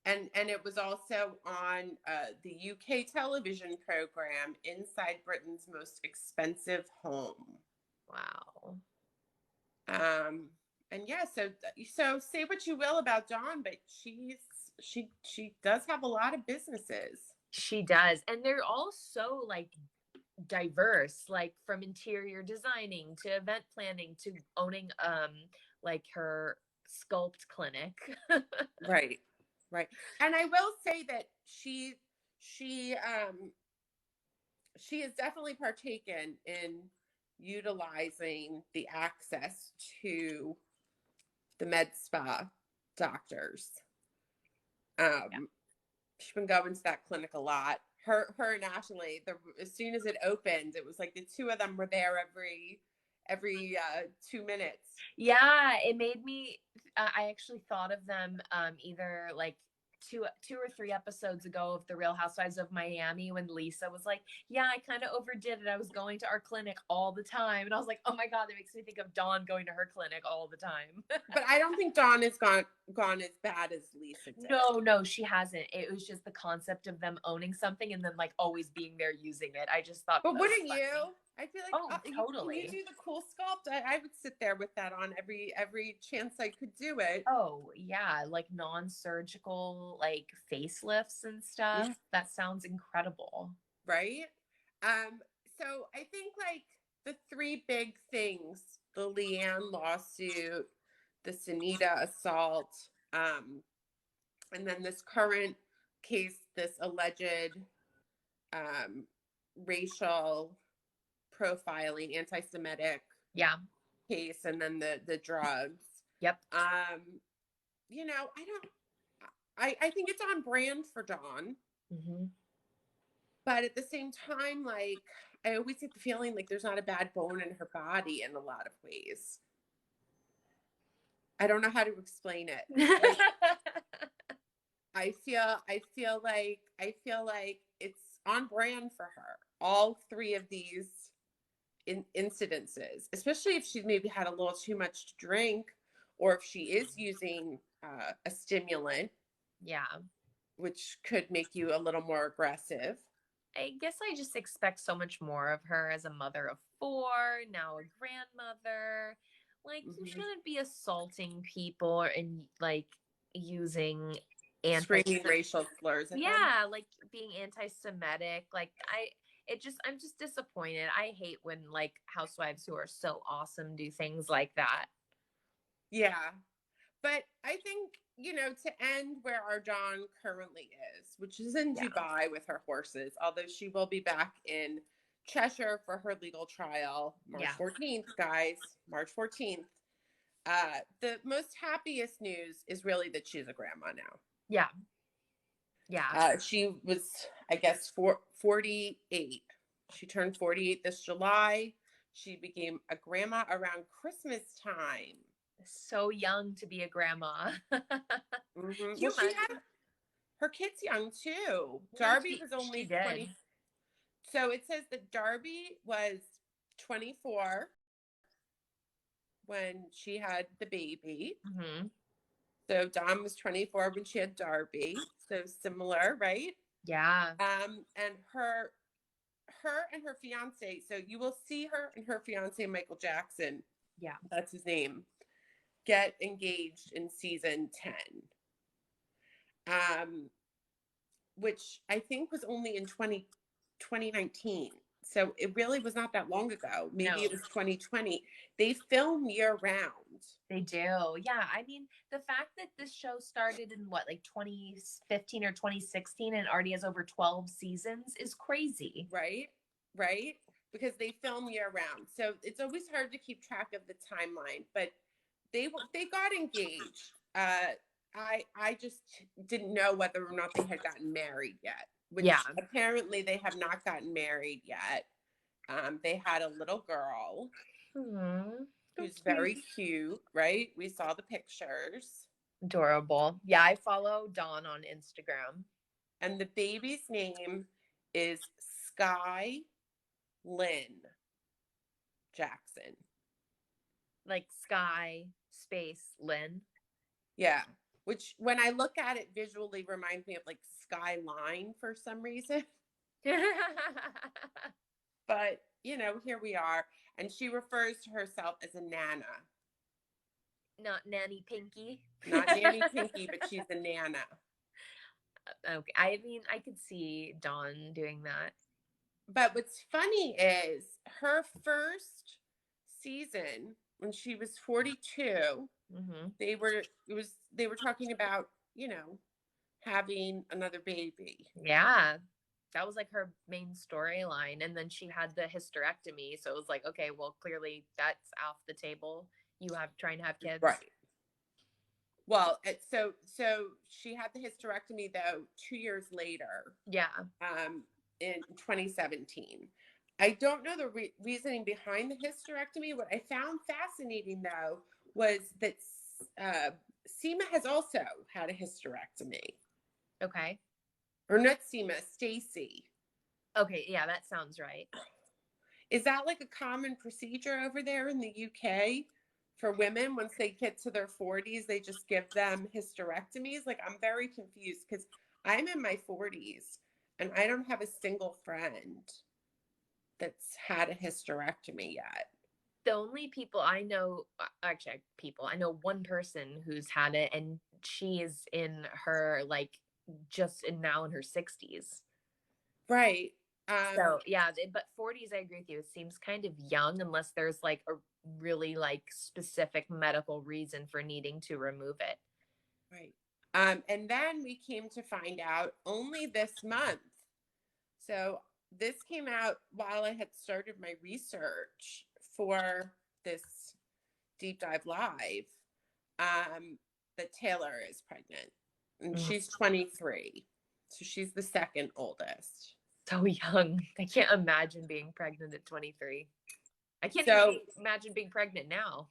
And it was also on the UK television program Inside Britain's Most Expensive Home. Wow. And yeah, so say what you will about Dawn, but she does have a lot of businesses. She does, and they're all so like diverse, like from interior designing to event planning to owning like her sculpt clinic. Right. And I will say that she has definitely partaken in utilizing the access to the med spa doctors. She's been going to that clinic a lot. Her and Ashley, as soon as it opened, it was like the two of them were there every 2 minutes. Yeah, it made me I actually thought of them either like two or three episodes ago of the Real Housewives of Miami when Lisa was like, yeah, I kind of overdid it. I was going to our clinic all the time. And I was like, oh my God, that makes me think of Dawn going to her clinic all the time. But I don't think Dawn has gone as bad as Lisa did. No, she hasn't. It was just the concept of them owning something and then like always being there using it. I just thought. But wouldn't you? I feel like, oh, totally. Can you do the cool sculpt? I would sit there with that on every chance I could do it. Oh yeah, like non-surgical like facelifts and stuff. That sounds incredible. Right? So I think like the three big things, the Leanne lawsuit, the Sunita assault, and then this current case, this alleged racial profiling, anti-Semitic case, and then the drugs. Yep. You know, I think it's on brand for Dawn. Mm-hmm. But at the same time, like, I always get the feeling like there's not a bad bone in her body in a lot of ways. I don't know how to explain it. Like, I feel like it's on brand for her. All three of these incidences, especially if she's maybe had a little too much to drink, or if she is using a stimulant. Yeah. Which could make you a little more aggressive. I guess I just expect so much more of her as a mother of 4, now a grandmother. Like, you shouldn't be assaulting people and like using screaming racial slurs at them. Like being anti-Semitic. Like I'm just disappointed. I hate when like housewives who are so awesome do things like that. Yeah. But I think, you know, to end where our Dawn currently is, which is in Dubai with her horses, although she will be back in Cheshire for her legal trial March 14th, guys, March 14th. The most happiest news is really that she's a grandma now. Yeah. Yeah. She was, I guess, 48. She turned 48 this July. She became a grandma around Christmas time. So young to be a grandma. Well, she had her kids young too. Darby was only 20. So it says that Darby was 24 when she had the baby. So Dawn was 24 when she had Darby. So similar, right? Yeah. And her and her fiance. So you will see her and her fiance Michael Jackson. Yeah, that's his name. Get engaged in season 10, which I think was only in 2019. So it really was not that long ago. Maybe it was 2020. They film year round. They do. Yeah. I mean, the fact that this show started in what, like 2015 or 2016 and already has over 12 seasons is crazy. Right. Because they film year round. So it's always hard to keep track of the timeline, but they got engaged. I just didn't know whether or not they had gotten married yet. Which apparently they have not gotten married yet. They had a little girl who's very cute, right? We saw the pictures. Adorable. Yeah, I follow Dawn on Instagram. And the baby's name is Sky Lynn Jackson. Like Sky Space Lynn. Yeah. Which when I look at it visually reminds me of like Skyline for some reason. But, you know, here we are. And she refers to herself as a Nana. Not Nanny Pinky. Not Nanny Pinky, but she's a Nana. Okay. I mean, I could see Dawn doing that. But what's funny is her first season when she was 42, they were talking about, you know, having another baby. Yeah. That was like her main storyline. And then she had the hysterectomy. So it was like, okay, well, clearly that's off the table. You have trying to have kids. Right. Well, so she had the hysterectomy though 2 years later. Yeah. In 2017. I don't know the reasoning behind the hysterectomy. What I found fascinating though was that Seema has also had a hysterectomy. Okay. Or not Seema, Stacy. Okay, yeah, that sounds right. Is that like a common procedure over there in the UK for women? Once they get to their 40s, they just give them hysterectomies? Like, I'm very confused because I'm in my 40s and I don't have a single friend that's had a hysterectomy yet. The only people I know, actually, I know one person who's had it, and she is in her, like, just now in her 60s. Right. So, yeah, but 40s, I agree with you. It seems kind of young unless there's, like, a really, like, specific medical reason for needing to remove it. Right. And then we came to find out only this month. So this came out while I had started my research for this deep dive live, that Taylor is pregnant and she's 23. So she's the second oldest. So young. I can't imagine being pregnant at 23. I can't even imagine being pregnant now.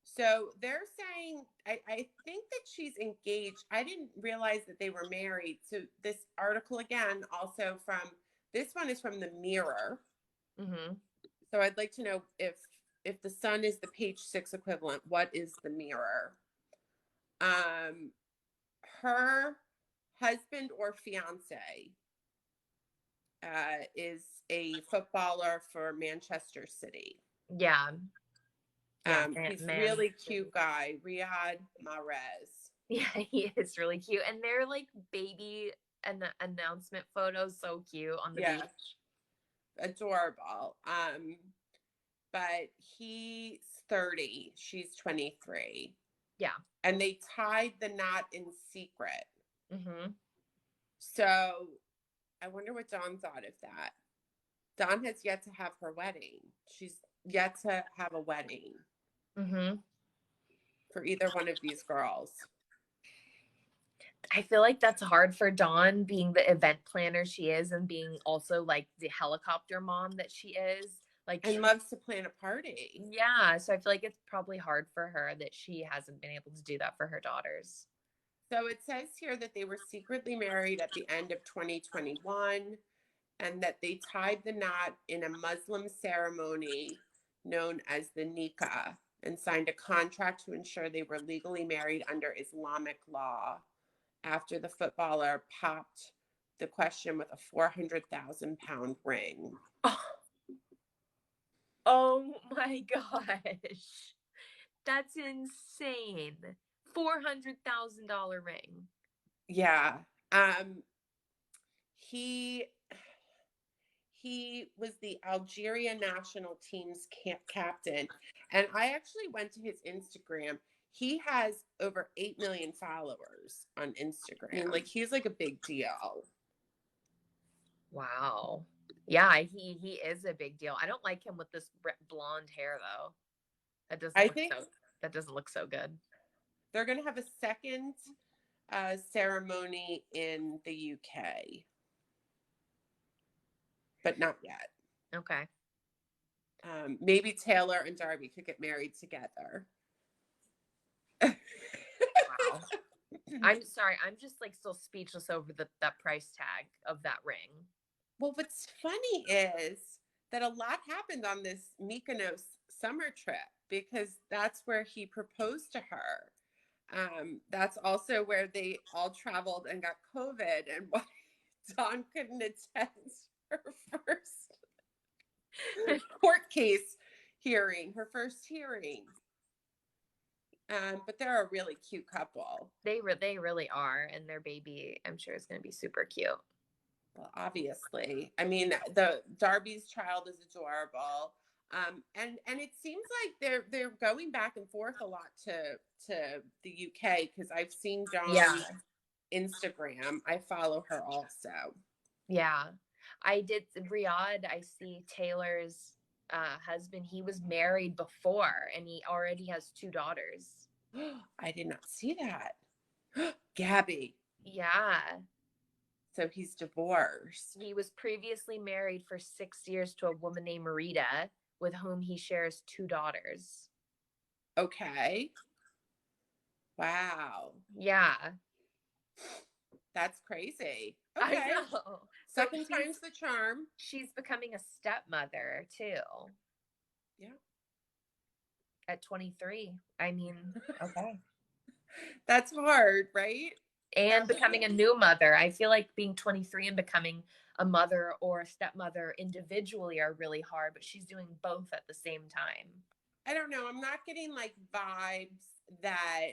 So they're saying, I think that she's engaged. I didn't realize that they were married. So this article again, also this one is from the Mirror. Mm-hmm. So I'd like to know if the Sun is the page 6 equivalent, what is the Mirror? Her husband or fiance is a footballer for Manchester City. Yeah. He's a really cute guy, Riyad Mahrez. Yeah, he is really cute. And they're like baby and the announcement photos, so cute on the beach. Adorable. But he's 30, she's 23. Yeah. And they tied the knot in secret. Mm-hmm. So I wonder what Dawn thought of that. Dawn has yet to have her wedding. She's yet to have a wedding. Mm-hmm. For either one of these girls. I feel like that's hard for Dawn, being the event planner she is and being also like the helicopter mom that she is. Like, and loves to plan a party. Yeah. So I feel like it's probably hard for her that she hasn't been able to do that for her daughters. So it says here that they were secretly married at the end of 2021 and that they tied the knot in a Muslim ceremony known as the nikah and signed a contract to ensure they were legally married under Islamic law after the footballer popped the question with a 400,000-pound ring. Oh my gosh. That's insane. $400,000 ring. Yeah. He was the Algeria national team's captain. And I actually went to his Instagram. He has over 8 million followers on Instagram. Like, he's like a big deal. Wow. Yeah, he is a big deal. I don't like him with this blonde hair though. That doesn't look so good. They're going to have a second ceremony in the UK. But not yet. Okay. Maybe Taylor and Darby could get married together. Wow. I'm sorry. I'm just like still speechless over that price tag of that ring. Well, what's funny is that a lot happened on this Mykonos summer trip because that's where he proposed to her. That's also where they all traveled and got COVID, and why Dawn couldn't attend her first court case hearing, her first hearing. But they're a really cute couple. They really are, and their baby, I'm sure, is going to be super cute. Well, obviously. I mean, the Darby's child is adorable. And it seems like they're going back and forth a lot to the UK because I've seen Dawn's Instagram. I follow her also. Yeah. I did Riyadh. I see Taylor's husband. He was married before and he already has 2 daughters. I did not see that. Gaby. Yeah. So he's divorced. He was previously married for 6 years to a woman named Marita, with whom he shares 2 daughters. Okay. Wow. Yeah. That's crazy. I Okay. know. Second time's the charm. She's becoming a stepmother too. Yeah. At 23. I mean, okay. That's hard, right? And becoming a new mother. I feel like being 23 and becoming a mother or a stepmother individually are really hard, but she's doing both at the same time. I don't know. I'm not getting like vibes that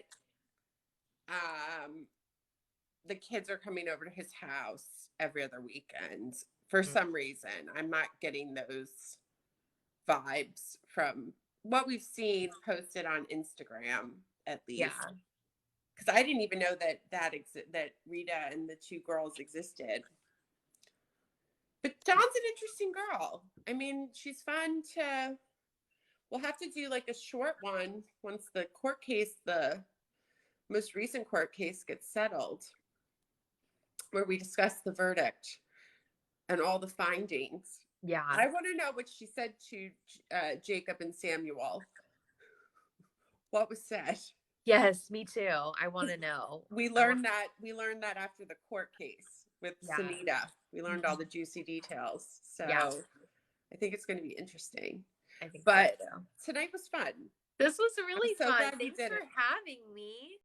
the kids are coming over to his house every other weekend for some reason. I'm not getting those vibes from what we've seen posted on Instagram, at least. Yeah. Because I didn't even know that Rita and the two girls existed. But Dawn's an interesting girl. I mean, she's fun to. We'll have to do like a short one once the most recent court case gets settled, where we discuss the verdict and all the findings. Yeah. I want to know what she said to Jacob and Samuel. What was said? Yes, me too. I want to know. We learned that after the court case with Yeah. Sunita. We learned all the juicy details. So Yeah. I think it's going to be interesting. I think But so too. tonight was fun. This was really so fun. glad we Thanks did for it. having me.